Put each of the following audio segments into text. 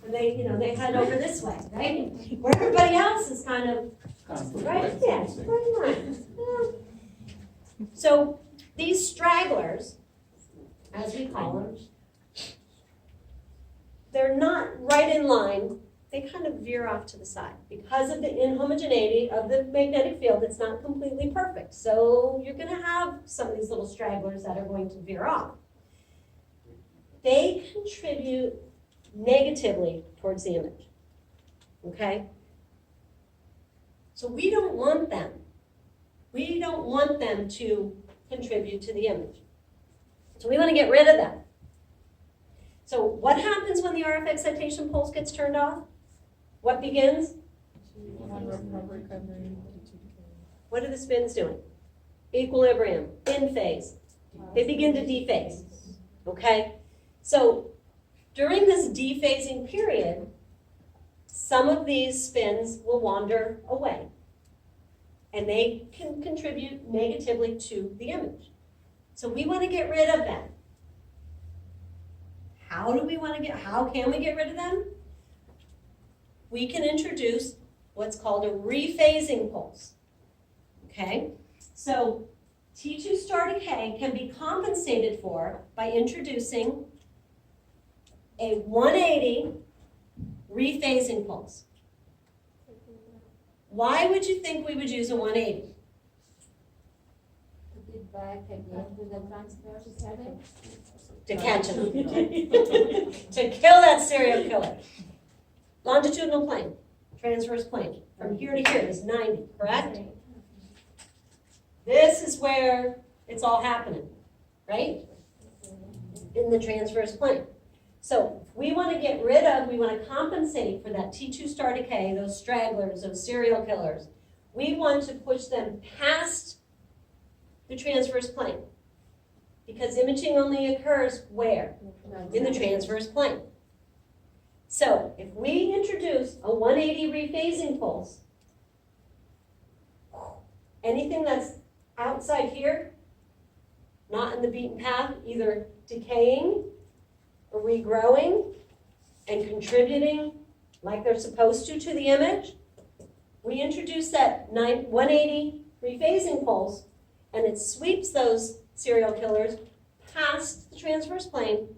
and they head over this way, right? Where everybody else is kind of right, yeah, right in line. Yeah. So these stragglers, as we call them, they're not right in line. They kind of veer off to the side. Because of the inhomogeneity of the magnetic field, it's not completely perfect. So you're going to have some of these little stragglers that are going to veer off. They contribute negatively towards the image, okay? So we don't want them. We don't want them to contribute to the image. So we want to get rid of them. So what happens when the RF excitation pulse gets turned off? What begins? What are the spins doing? Equilibrium, in phase. They begin to dephase, okay? So during this dephasing period, some of these spins will wander away, and they can contribute negatively to the image. So we want to get rid of them. How can we get rid of them? We can introduce what's called a rephasing pulse, okay? So T2 star decay can be compensated for by introducing a 180 rephasing pulse. Why would you think we would use a 180? To get back again to the transverse heading. To catch him. To kill that serial killer. Longitudinal plane, transverse plane. From here to here is 90, correct? This is where it's all happening, right? In the transverse plane. So if we want to compensate for that T2 star decay, those stragglers, those serial killers, we want to push them past the transverse plane. Because imaging only occurs where? In the transverse plane. So if we introduce a 180 rephasing pulse, anything that's outside here, not in the beaten path, either decaying or regrowing and contributing like they're supposed to the image, we introduce that 180 rephasing pulse, and it sweeps those serial killers past the transverse plane,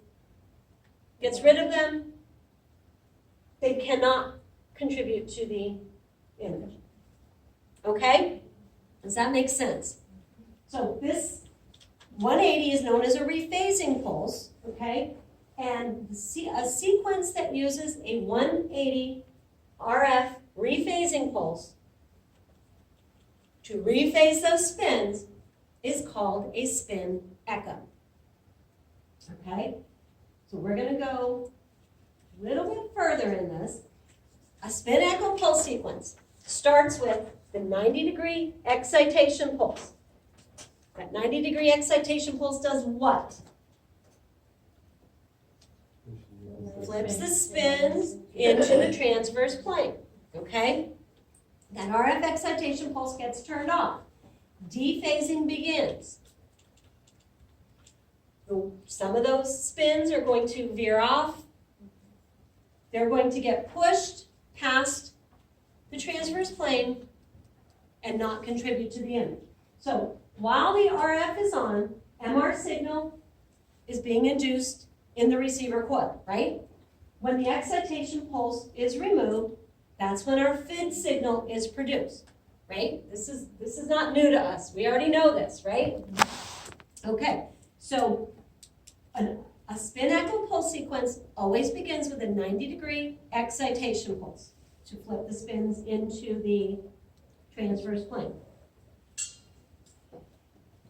gets rid of them. They cannot contribute to the image. Okay? Does that make sense? So this 180 is known as a rephasing pulse, okay? And a sequence that uses a 180 RF rephasing pulse to rephase those spins is called a spin echo. Okay? So we're going to go a little bit further in this. A spin echo pulse sequence starts with the 90-degree excitation pulse. That 90-degree excitation pulse does what? Flips the spins into the transverse plane. Okay? That RF excitation pulse gets turned off. Dephasing begins. Some of those spins are going to veer off. They're going to get pushed past the transverse plane and not contribute to the image. So while the RF is on, MR signal is being induced in the receiver coil, right? When the excitation pulse is removed, that's when our FID signal is produced, right? This is not new to us. We already know this, right? Okay, so a spin echo pulse sequence always begins with a 90-degree excitation pulse to flip the spins into the transverse plane.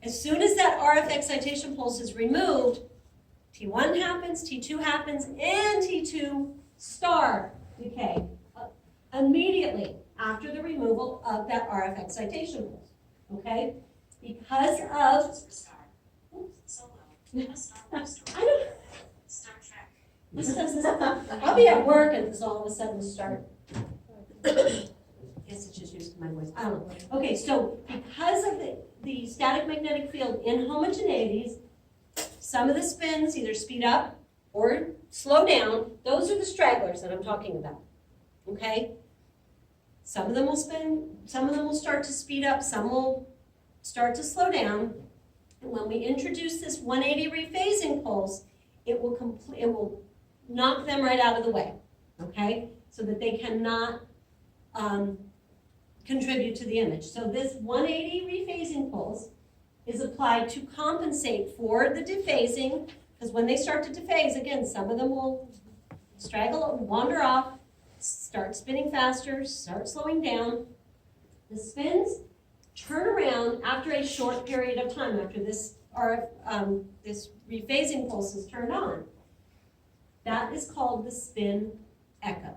As soon as that RF excitation pulse is removed, T1 happens, T2 happens, and T2 star decay immediately after the removal of that RF excitation pulse. Okay? Because of I don't. I'll be at work and this all of a sudden start. I guess it's just used to my voice. I don't know. Okay, so because of the static magnetic field inhomogeneities, some of the spins either speed up or slow down, those are the stragglers that I'm talking about, okay? Some of them will spin, some of them will start to speed up, some will start to slow down. And when we introduce this 180 rephasing pulse, it will knock them right out of the way, okay? So that they cannot contribute to the image. So this 180 rephasing pulse is applied to compensate for the dephasing, because when they start to dephase, again, some of them will straggle, wander off, start spinning faster, start slowing down. The spins turn around after a short period of time, after this this rephasing pulse is turned on. That is called the spin echo.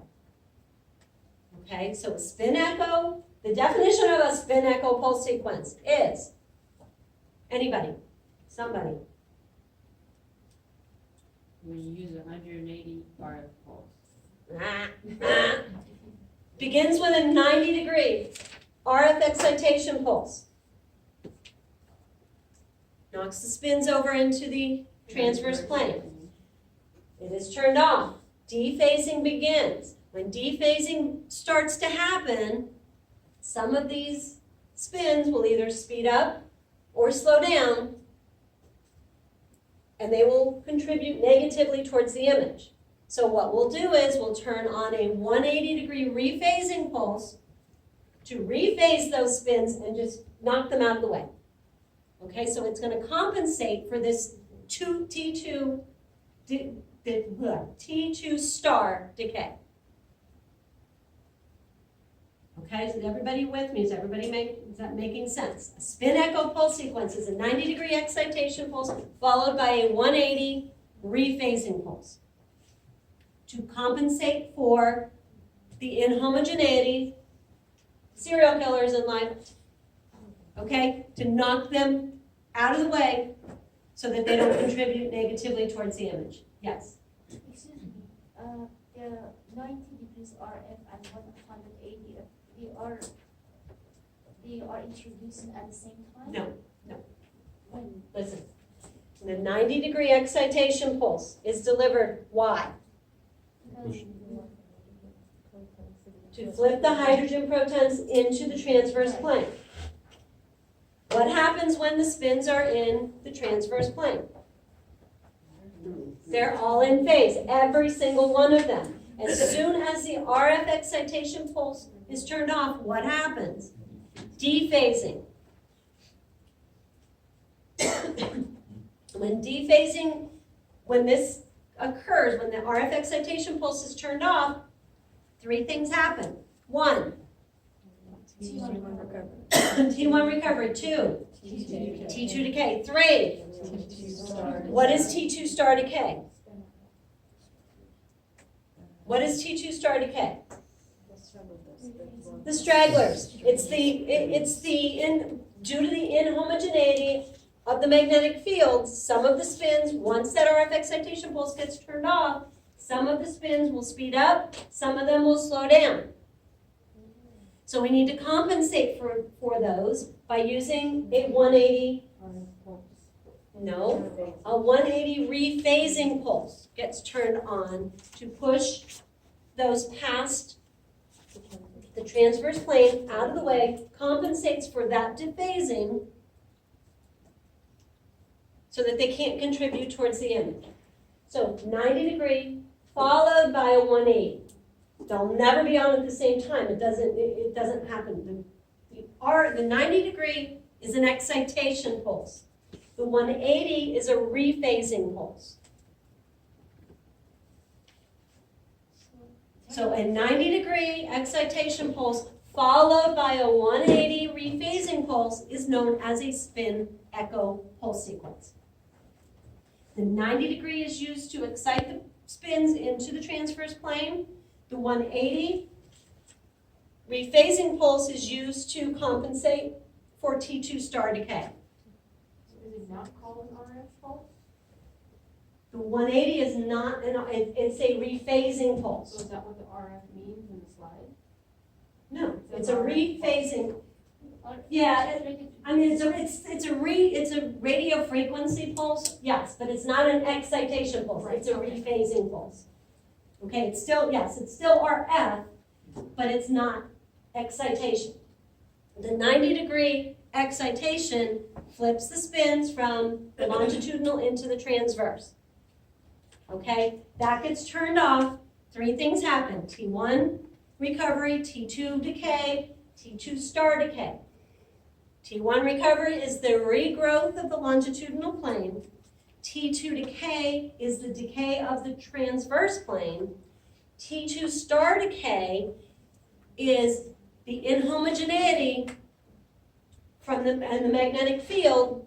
Okay, so a spin echo, the definition of a spin echo pulse sequence is, anybody, somebody, When you use 180 RF pulse. begins with a 90-degree RF excitation pulse. Knocks the spins over into the transverse plane. It is turned off. Dephasing begins. When dephasing starts to happen, some of these spins will either speed up or slow down, and they will contribute negatively towards the image. So what we'll do is we'll turn on a 180-degree rephasing pulse to rephase those spins and just knock them out of the way. Okay, so it's going to compensate for this T2 star decay. Okay, is everybody with me? Is that making sense? A spin echo pulse sequence is a 90-degree excitation pulse followed by a 180 rephasing pulse to compensate for the inhomogeneity, serial killers in life, okay, to knock them out of the way so that they don't contribute negatively towards the image. Yes? Excuse me, the 90 degrees RF and 180, they are introducing at the same time? No. When? Listen, the 90-degree excitation pulse is delivered, why? To flip the hydrogen protons into the transverse plane. What happens when the spins are in the transverse plane? They're all in phase, every single one of them. As soon as the RF excitation pulse is turned off, what happens? Dephasing. When this occurs, when the RF excitation pulse is turned off, three things happen. One, T1 recovery. Two, T2 decay. Three, what is T2 star decay? What is T2 star decay? The stragglers. Due to the inhomogeneity of the magnetic field, some of the spins, once that RF excitation pulse gets turned off, some of the spins will speed up, some of them will slow down. So we need to compensate for those by using a 180, a 180 rephasing pulse gets turned on to push those past the transverse plane out of the way, compensates for that dephasing so that they can't contribute towards the image. So 90 degree followed by a 180. They'll never be on at the same time. It doesn't happen. The 90 degree is an excitation pulse. The 180 is a rephasing pulse. So a 90 degree excitation pulse followed by a 180 rephasing pulse is known as a spin echo pulse sequence. The 90 degree is used to excite the spins into the transverse plane. The 180 rephasing pulse is used to compensate for T2 star decay. So is it not called an RF pulse? The 180 is not, it's a rephasing pulse. So is that what the RF means in the slide? No, it's a rephasing. or? Yeah, it's rated- I mean, it's a radio frequency pulse, yes, but it's not an excitation pulse, it's a rephasing pulse. Okay, it's still, yes, it's still RF, but it's not excitation. The 90-degree excitation flips the spins from the longitudinal into the transverse. Okay, that gets turned off, 3 things happen: T1 recovery, T2 decay, T2 star decay. T1 recovery is the regrowth of the longitudinal plane. T2 decay is the decay of the transverse plane. T2 star decay is the inhomogeneity from the magnetic field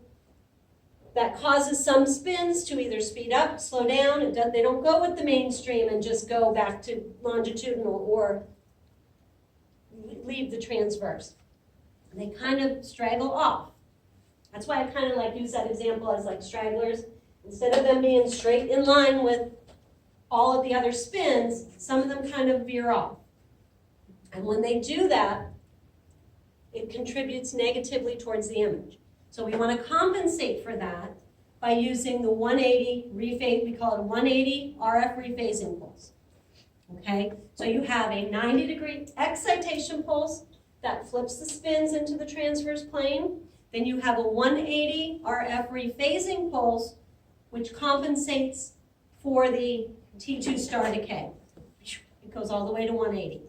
that causes some spins to either speed up, slow down. They don't go with the mainstream and just go back to longitudinal or leave the transverse. They kind of straggle off. That's why I kind of like use that example as like stragglers. Instead of them being straight in line with all of the other spins, some of them kind of veer off. And when they do that, it contributes negatively towards the image. So we want to compensate for that by using the 180 rephase, we call it a 180 RF rephasing pulse. Okay, so you have a 90-degree excitation pulse that flips the spins into the transverse plane. Then you have a 180 RF rephasing pulse, which compensates for the T2 star decay. It goes all the way to 180.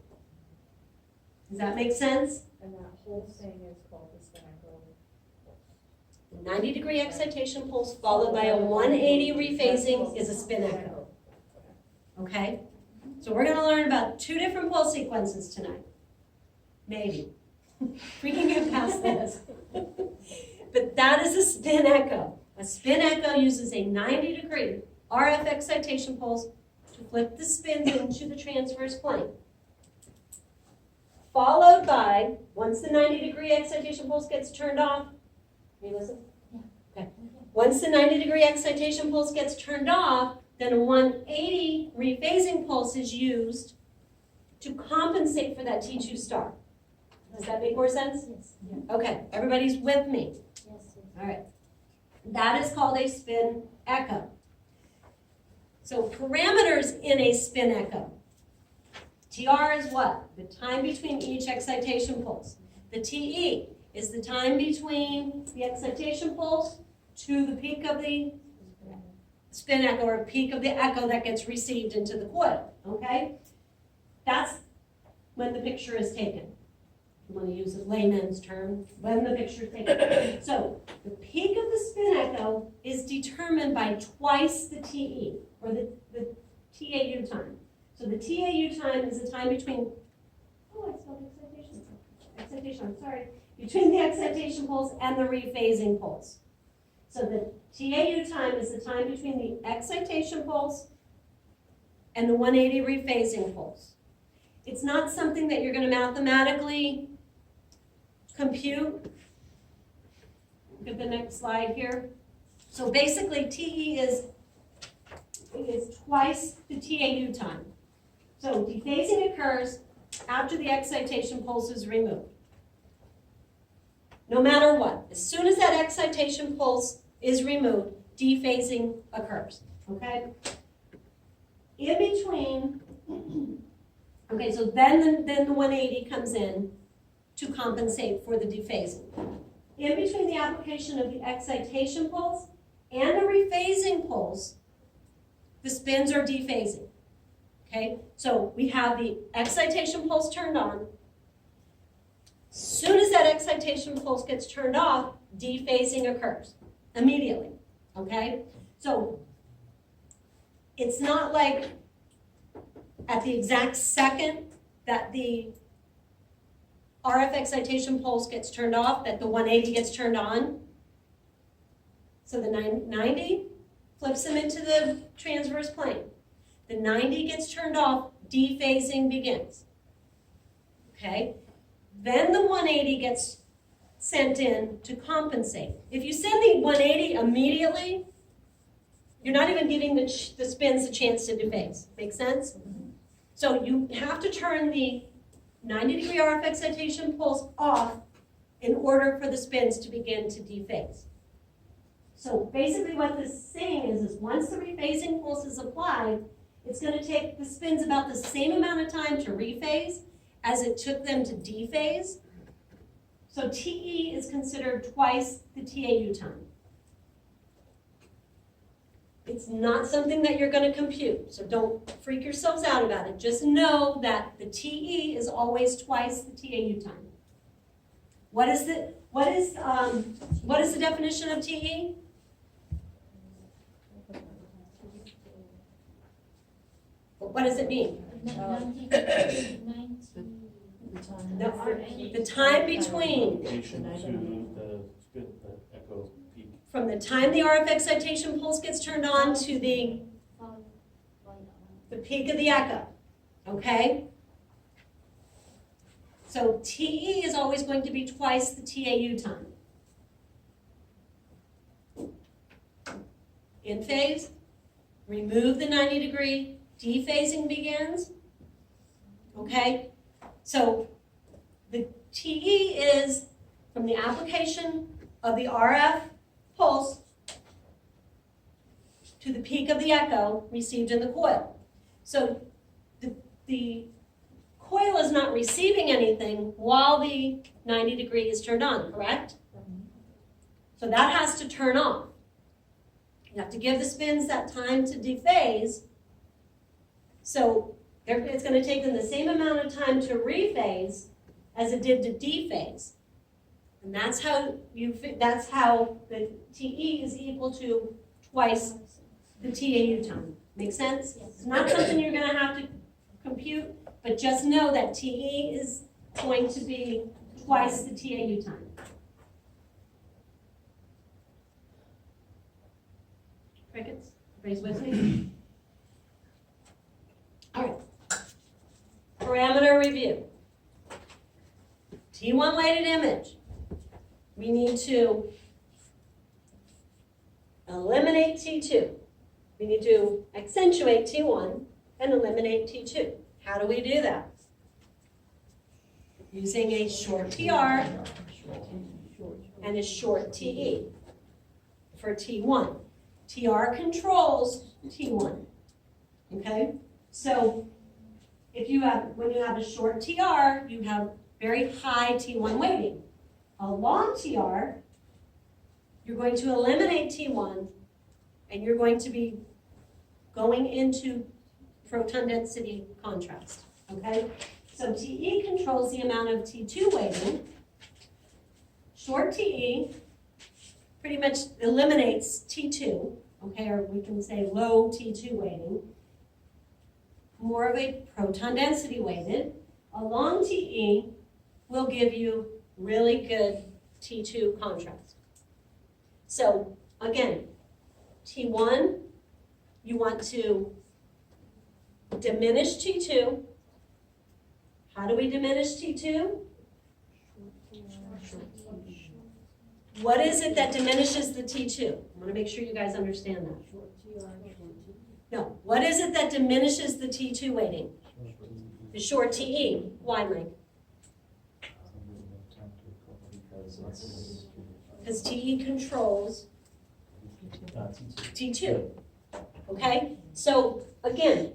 Does that make sense? And that whole thing is called the spin echo. The 90-degree excitation pulse followed by a 180 rephasing is a spin echo. Okay? So we're going to learn about 2 different pulse sequences tonight. Maybe. We can get past this. But that is a spin echo. A spin echo uses a 90-degree RF excitation pulse to flip the spins into the transverse plane. Followed by, once the 90-degree excitation pulse gets turned off, can you listen? Okay. Once the 90-degree excitation pulse gets turned off, then a 180 rephasing pulse is used to compensate for that T2 star. Does that make more sense? Yes, Okay, everybody's with me. yes. All right. That is called a spin echo. So parameters in a spin echo. TR is what? The time between each excitation pulse. The TE is the time between the excitation pulse to the peak of the spin echo, or peak of the echo that gets received into the coil, okay? That's when the picture is taken. You want to use a layman's term, when the picture is taken. So the peak of the spin echo is determined by twice the TE, or the TAU time. So the TAU time is the time between, oh, I spelled excitation, I'm sorry, between the excitation pulse and the rephasing pulse. So the TAU time is the time between the excitation pulse and the 180 rephasing pulse. It's not something that you're going to mathematically compute. Look at the next slide here. So basically TE is twice the TAU time. So dephasing occurs after the excitation pulse is removed. No matter what, as soon as that excitation pulse is removed, dephasing occurs, okay? In between, okay, so then the 180 comes in to compensate for the dephasing. In between the application of the excitation pulse and the rephasing pulse, the spins are dephasing, okay? So we have the excitation pulse turned on. As soon as that excitation pulse gets turned off, dephasing occurs immediately, okay? So it's not like at the exact second that the RF excitation pulse gets turned off that the 180 gets turned on. So the 90 flips them into the transverse plane. The 90 gets turned off, dephasing begins, okay? Then the 180 gets sent in to compensate. If you send the 180 immediately, you're not even giving the spins a chance to dephase. Make sense? So you have to turn the 90-degree RF excitation pulse off in order for the spins to begin to dephase. So basically what this is saying is once the rephasing pulse is applied, it's going to take the spins about the same amount of time to rephase as it took them to dephase. So TE is considered twice the TAU time. It's not something that you're going to compute, so don't freak yourselves out about it. Just know that the TE is always twice the TAU time. What is the definition of TE? What does it mean? 90. The time between, Relation to the echo peak. from the time the RF excitation pulse gets turned on to the peak of the echo, okay? So TE is always going to be twice the TAU time. In phase, remove the 90-degree, dephasing begins, okay? So the TE is from the application of the RF pulse to the peak of the echo received in the coil. So the coil is not receiving anything while the 90-degree is turned on, correct? So that has to turn off. You have to give the spins that time to dephase. So it's going to take them the same amount of time to rephase as it did to dephase. And that's how the TE is equal to twice the TAU time. Make sense? Yes. It's not something you're going to have to compute, but just know that TE is going to be twice the TAU time. Crickets? Everybody's with me? All right. Parameter review. T1 weighted image. We need to eliminate T2. We need to accentuate T1 and eliminate T2. How do we do that? Using a short TR and a short TE for T1. TR controls T1, okay? So when you have a short TR, you have very high T1 weighting. A long TR, you're going to eliminate T1 and you're going to be going into proton density contrast, okay? So TE controls the amount of T2 weighting. Short TE pretty much eliminates T2, okay, or we can say low T2 weighting. More of a proton density weighted. A long TE will give you really good T2 contrast. So again, T1, you want to diminish T2. How do we diminish T2? What is it that diminishes the T2? I want to make sure you guys understand that. No, what is it that diminishes the T2 weighting? The short TE. Why, Mike? Because TE controls T2. Okay? So again,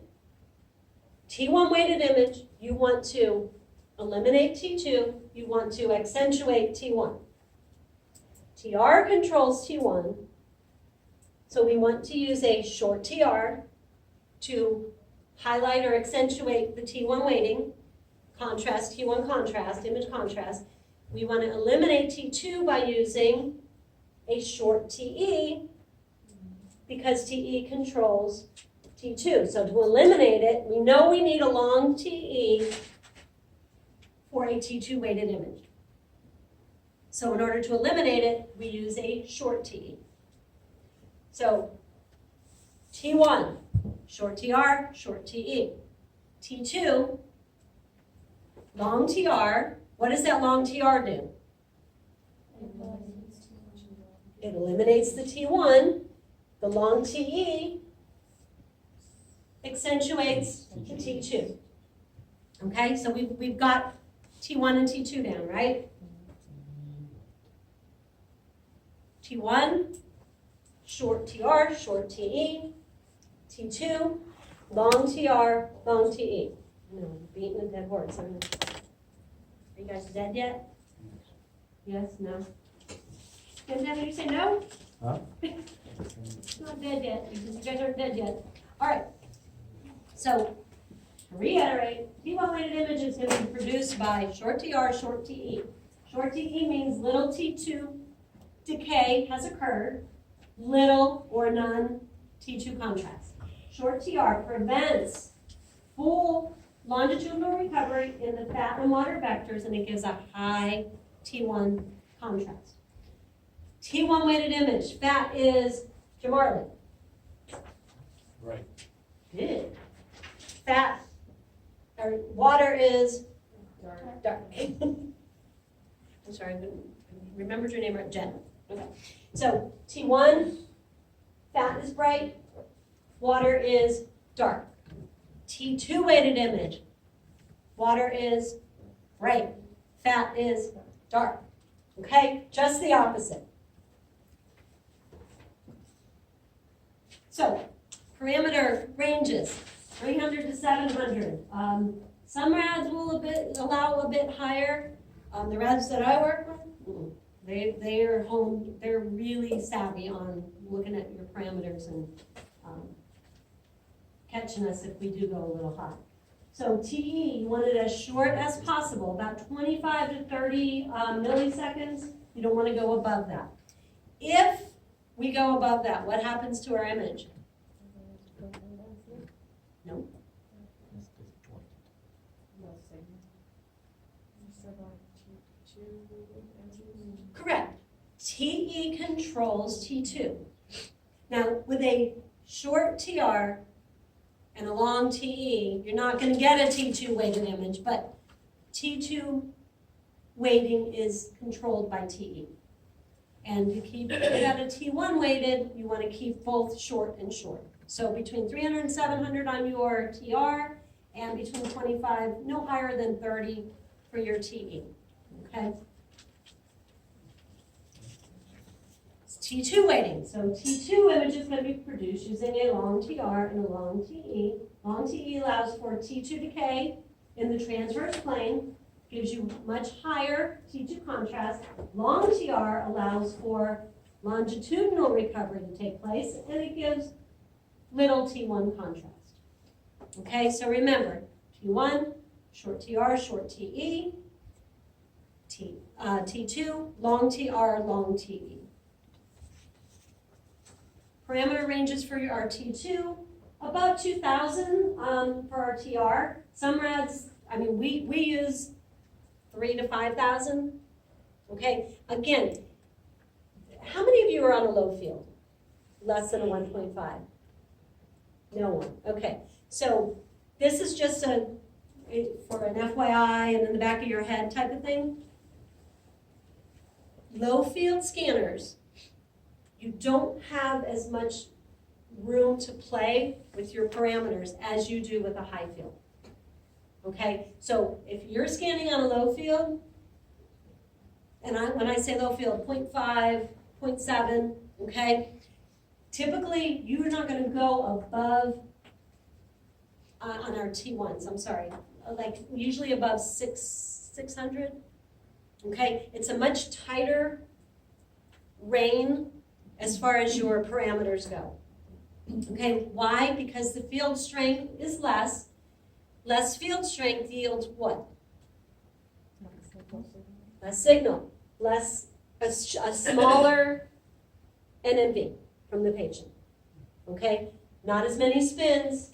T1 weighted image, you want to eliminate T2, you want to accentuate T1. TR controls T1, so we want to use a short TR to highlight or accentuate the T1 weighting, contrast, T1 contrast, image contrast. We want to eliminate T2 by using a short TE because TE controls T2. So to eliminate it, we know we need a long TE for a T2 weighted image. So in order to eliminate it, we use a short TE. So T1, short TR, short TE. T2, long TR. What does that long TR do? It eliminates the T1. The long TE accentuates the T2. Okay, so we've got T1 and T2 down, right? T1, short TR, short TE. T2, long TR, long TE. No, beating a dead horse, aren't I? Are you guys dead yet? Yes, no? Did you say no? Huh? It's not dead yet, because you guys aren't dead yet. All right. So, to reiterate, T1 weighted image is going to be produced by short TR, short TE. Short TE means little T2 decay has occurred, little or none T2 contrast. Short TR prevents full longitudinal recovery in the fat and water vectors, and it gives a high T1 contrast. T1 weighted image, fat is Jamarli. Right. Good. Fat, or water is dark. I'm sorry, I remembered your name right, Jen. Okay. So T1, fat is bright, water is dark. T2 weighted image, water is bright, fat is dark. Okay, just the opposite. So, parameter ranges, 300 to 700. Some RADs will allow a bit higher. The RADs that I work with, they're really savvy on looking at your parameters and catching us if we do go a little high. So TE, you want it as short as possible, about 25 to 30 milliseconds. You don't want to go above that. If we go above that, what happens to our image? No. That's disjointed. Correct. TE controls T2. Now, with a short TR and a long TE, you're not going to get a T2 weighted image, but T2 weighting is controlled by TE. And to keep it at a T1 weighted, you want to keep both short and short. So between 300 and 700 on your TR, and between 25, no higher than 30 for your TE, okay? It's T2 weighting. So T2 image is going to be produced using a long TR and a long TE. Long TE allows for T2 decay in the transverse plane, gives you much higher T2 contrast. Long TR allows for longitudinal recovery to take place, and it gives little T1 contrast. Okay, so remember, T1, short TR, short TE, T2, long TR, long TE. Parameter ranges for our T2, about 2,000 for our TR. Some RADs, we use 3,000 to 5,000. Okay, again, how many of you are on a low field? Less than a 1.5? No one. Okay, so this is just for an FYI and in the back of your head type of thing. Low field scanners, you don't have as much room to play with your parameters as you do with a high field. Okay, so if you're scanning on a low field, and when I say low field, 0.5, 0.7, okay, typically you're not going to go above, on our T1s, I'm sorry, like usually above 600, okay? It's a much tighter rein as far as your parameters go. Okay, why? Because the field strength is less. Less field strength yields what? Less signal. A smaller NMV from the patient. Okay? Not as many spins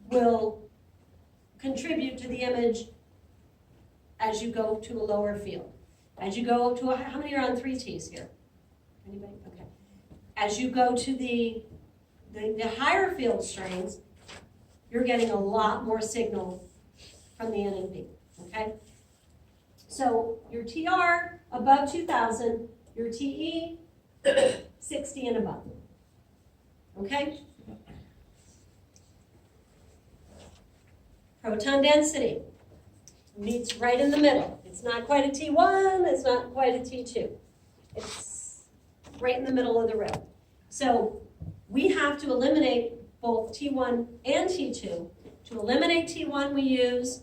will contribute to the image as you go to a lower field. As you go to how many are on 3Ts here? Anybody? Okay. As you go to the higher field strengths, you're getting a lot more signal from the NMV, okay? So your TR above 2,000, your TE 60 and above, okay? Proton density meets right in the middle. It's not quite a T1, it's not quite a T2. It's right in the middle of the road. So we have to eliminate both T1 and T2. To eliminate T1, we use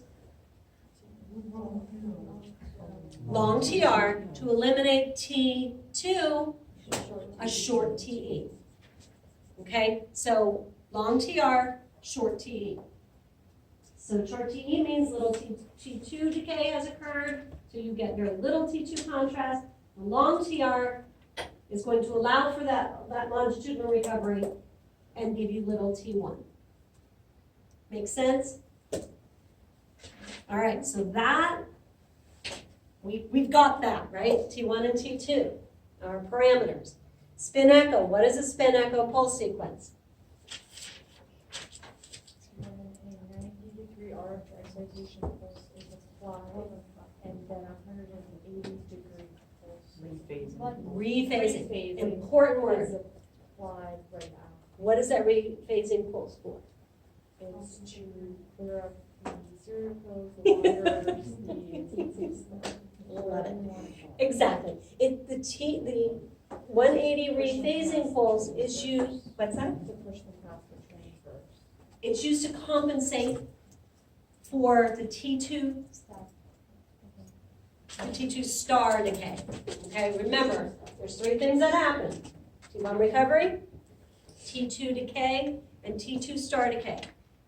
long TR. To eliminate T2, a short TE. Okay, so long TR, short TE. So short TE means little T2 decay has occurred, so you get very little T2 contrast. A long TR is going to allow for that longitudinal recovery and give you little T1. Make sense? All right, so that, we've got that, right? T1 and T2, our parameters. Spin echo, what is a spin echo pulse sequence? When a 90-degree RF excitation pulse is applied, and then 180-degree pulse. Rephasing, Rephasing important word. is applied right after. What is that rephasing pulse for? It's to clear up the serial codes, the loggers, the Love it. Exactly. The 180 rephasing pulse is used, what's that? to push them past the transfers. It's used to compensate for the T2 star decay. Okay, remember, there's three things that happen. T1 recovery, T2 decay, and T2 star decay.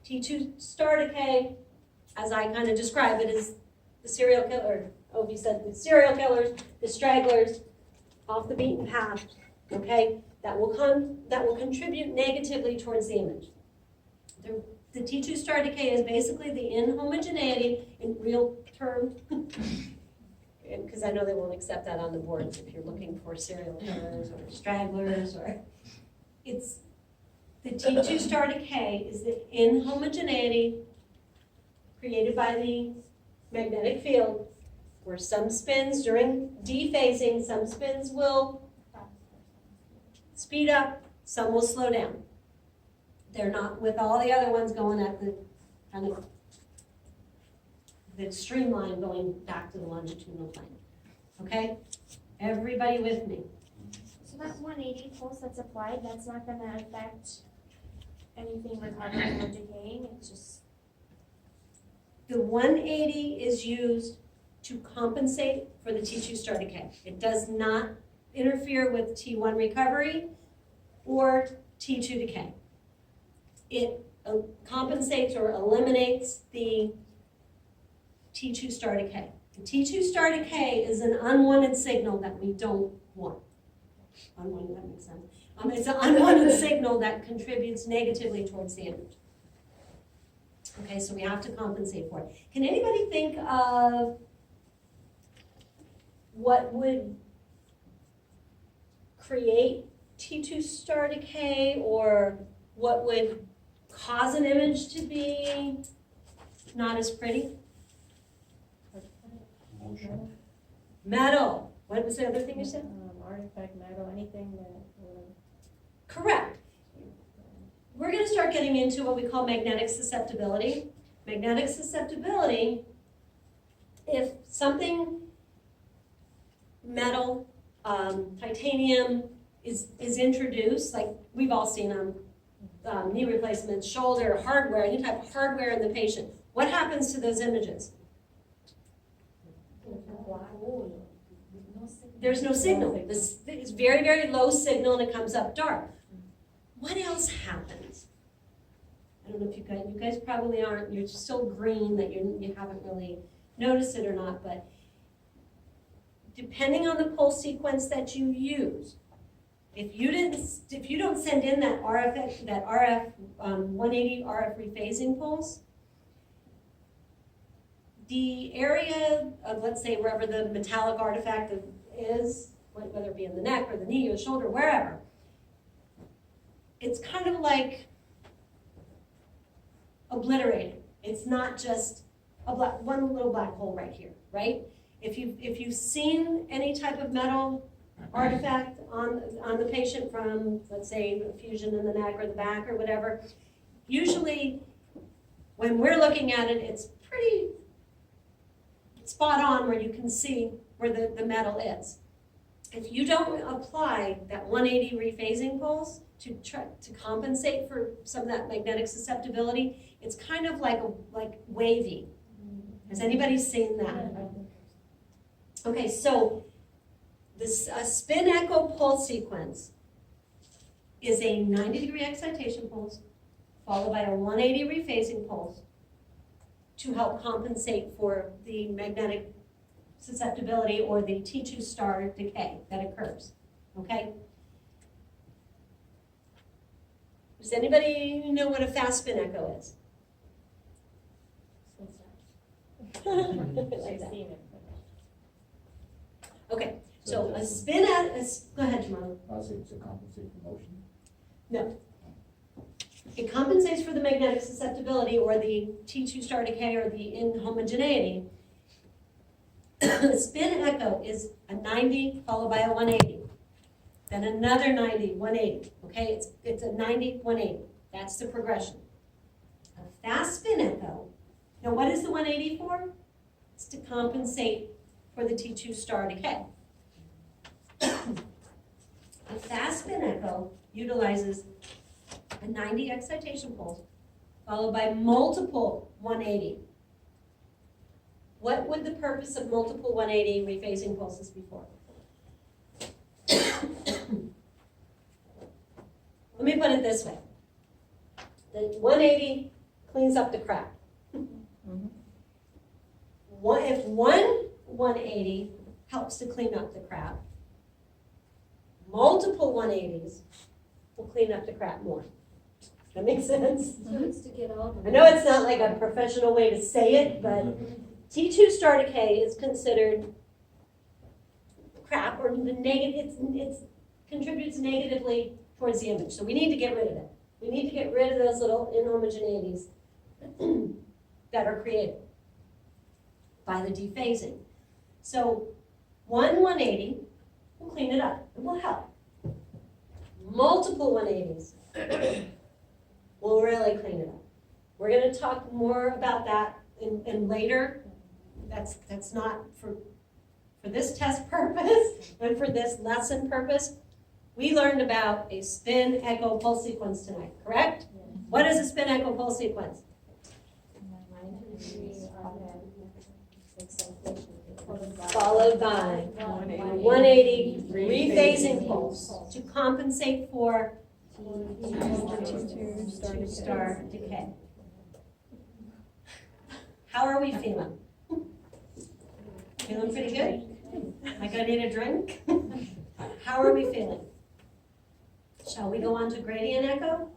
T2 star decay, as I kind of describe it, is the serial killer, Ovi said, the serial killers, the stragglers, off the beaten path, okay? That will contribute negatively towards the image. The T2 star decay is basically the inhomogeneity in real term, because I know they won't accept that on the boards if you're looking for serial killers or stragglers or, it's, the T2 star decay is the inhomogeneity created by the magnetic field where some spins during dephasing, some spins will speed up, some will slow down. They're not with all the other ones going at the kind of the streamline going back to the longitudinal plane. Okay? Everybody with me? So that 180 pulse that's applied, that's not gonna affect anything recovering or decaying, it's just, The 180 is used to compensate for the T2 star decay. It does not interfere with T1 recovery or T2 decay. It compensates or eliminates the T2 star decay. The T2 star decay is an unwanted signal that we don't want. Unwanted, that makes sense. It's an unwanted signal that contributes negatively towards the image. Okay, so we have to compensate for it. Can anybody think of what would create T2 star decay, or what would cause an image to be not as pretty? Motion. Metal. What was the other thing you said? Artifact metal, anything that will. Correct. We're going to start getting into what we call magnetic susceptibility. Magnetic susceptibility, if something metal, titanium is introduced, like we've all seen them, knee replacements, shoulder, hardware, any type of hardware in the patient, what happens to those images? There's no signal. This is very, very low signal and it comes up dark. What else happens? I don't know if you guys probably aren't, you're so green that you haven't really noticed it or not, but depending on the pulse sequence that you use, if you don't send in that RF 180 RF rephasing pulse, the area of, let's say, wherever the metallic artifact is, whether it be in the neck or the knee or the shoulder, wherever, it's kind of like obliterated. It's not just one little black hole right here, right? If you've seen any type of metal artifact on the patient from, let's say, a fusion in the neck or the back or whatever, usually when we're looking at it, it's pretty spot on where you can see where the metal is. if you don't apply that 180 rephasing pulse to compensate for some of that magnetic susceptibility, it's kind of like wavy. Has anybody seen that? Okay, so this spin echo pulse sequence is a 90-degree excitation pulse followed by a 180 rephasing pulse to help compensate for the magnetic susceptibility or the T2 star decay that occurs, okay? Does anybody know what a fast spin echo is? Like that. Okay, so a spin go ahead, Jamal. I say to compensate for motion. It compensates for the magnetic susceptibility or the T2 star decay or the inhomogeneity. The spin echo is a 90 followed by a 180. Then another 90, 180. Okay, it's a 90, 180. That's the progression. A fast spin echo. Now what is the 180 for? It's to compensate for the T2 star decay. A fast spin echo utilizes a 90 excitation pulse followed by multiple 180. What would the purpose of multiple 180 rephasing pulses be for? Let me put it this way. The 180 cleans up the crap. If one 180 helps to clean up the crap, multiple 180s will clean up the crap more. That makes sense? So it's to get all I know it's not like a professional way to say it, but T2 star decay is considered crap or the negative, it contributes negatively towards the image. So we need to get rid of it. We need to get rid of those little inhomogeneities that are created by the dephasing. So 180 will clean it up. It will help. Multiple 180s will really clean it up. We're going to talk more about that in later. That's not for this test purpose, but for this lesson purpose. We learned about a spin echo pulse sequence tonight, correct? What is a spin echo pulse sequence? Followed by 180 rephasing pulse to compensate for T2 star decay. How are we feeling? Feeling pretty good? Am I gonna need a drink? How are we feeling? Shall we go on to gradient echo?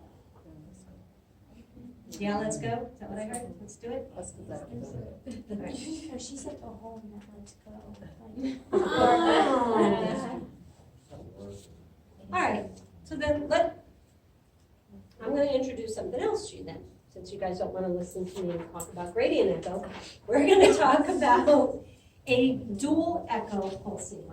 Yeah, let's go. Is that what I heard? Let's do it. No, she said go home, not let's go. All right, so then I'm going to introduce something else to you then, since you guys don't want to listen to me talk about gradient echo. We're going to talk about a dual echo pulse sequence.